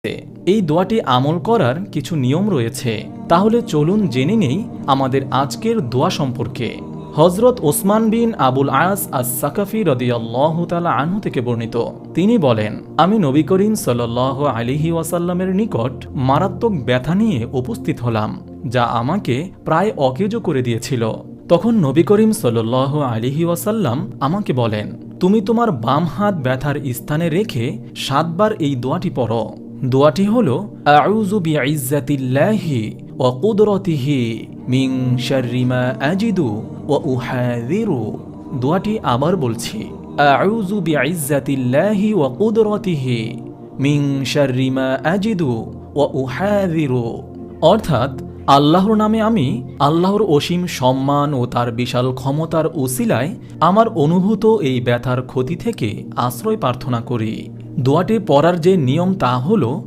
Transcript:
এই দোয়াটি আমল করার কিছু নিয়ম রয়েছে। তাহলে চলুন জেনে নেই আমাদের আজকের দোয়া সম্পর্কে। হযরত ওসমান বিন আবুল আস আস-সাকাফি রাদিয়াল্লাহু তাআলা আনহু থেকে বর্ণিত, তিনি বলেন, আমি নবী করিম সাল্লাল্লাহু আলাইহি ওয়াসাল্লামের নিকট মারাত্মক ব্যথা নিয়ে উপস্থিত হলাম, যা আমাকে প্রায় অকেজো করে দিয়েছিল। তখন নবী করিম সাল্লাল্লাহু আলাইহি ওয়াসাল্লাম আমাকে বলেন, তুমি তোমার বাম হাত ব্যথার স্থানে রেখে 7 বার এই দোয়াটি পড়ো। দোয়াটি হল, আউযু বিইজ্জাতিল্লাহি ওয়া কুদরতিহি মিন শাররি মা আজিদু ওয়া উহাযিরু। দোয়াটি আবার বলছি, আউযু বিইজ্জাতিল্লাহি ওয়া কুদরতিহি মিন শাররি মা আজিদু ওয়া উহাযিরু। অর্থাৎ, আল্লাহর নামে আমি আল্লাহর অসীম সম্মান ও তার বিশাল ক্ষমতার উসিলায় আমার অনুভূত এই ব্যথার ক্ষতি থেকে আশ্রয় প্রার্থনা করি। দোয়াটি পড়ার যে নিয়ম তা হল,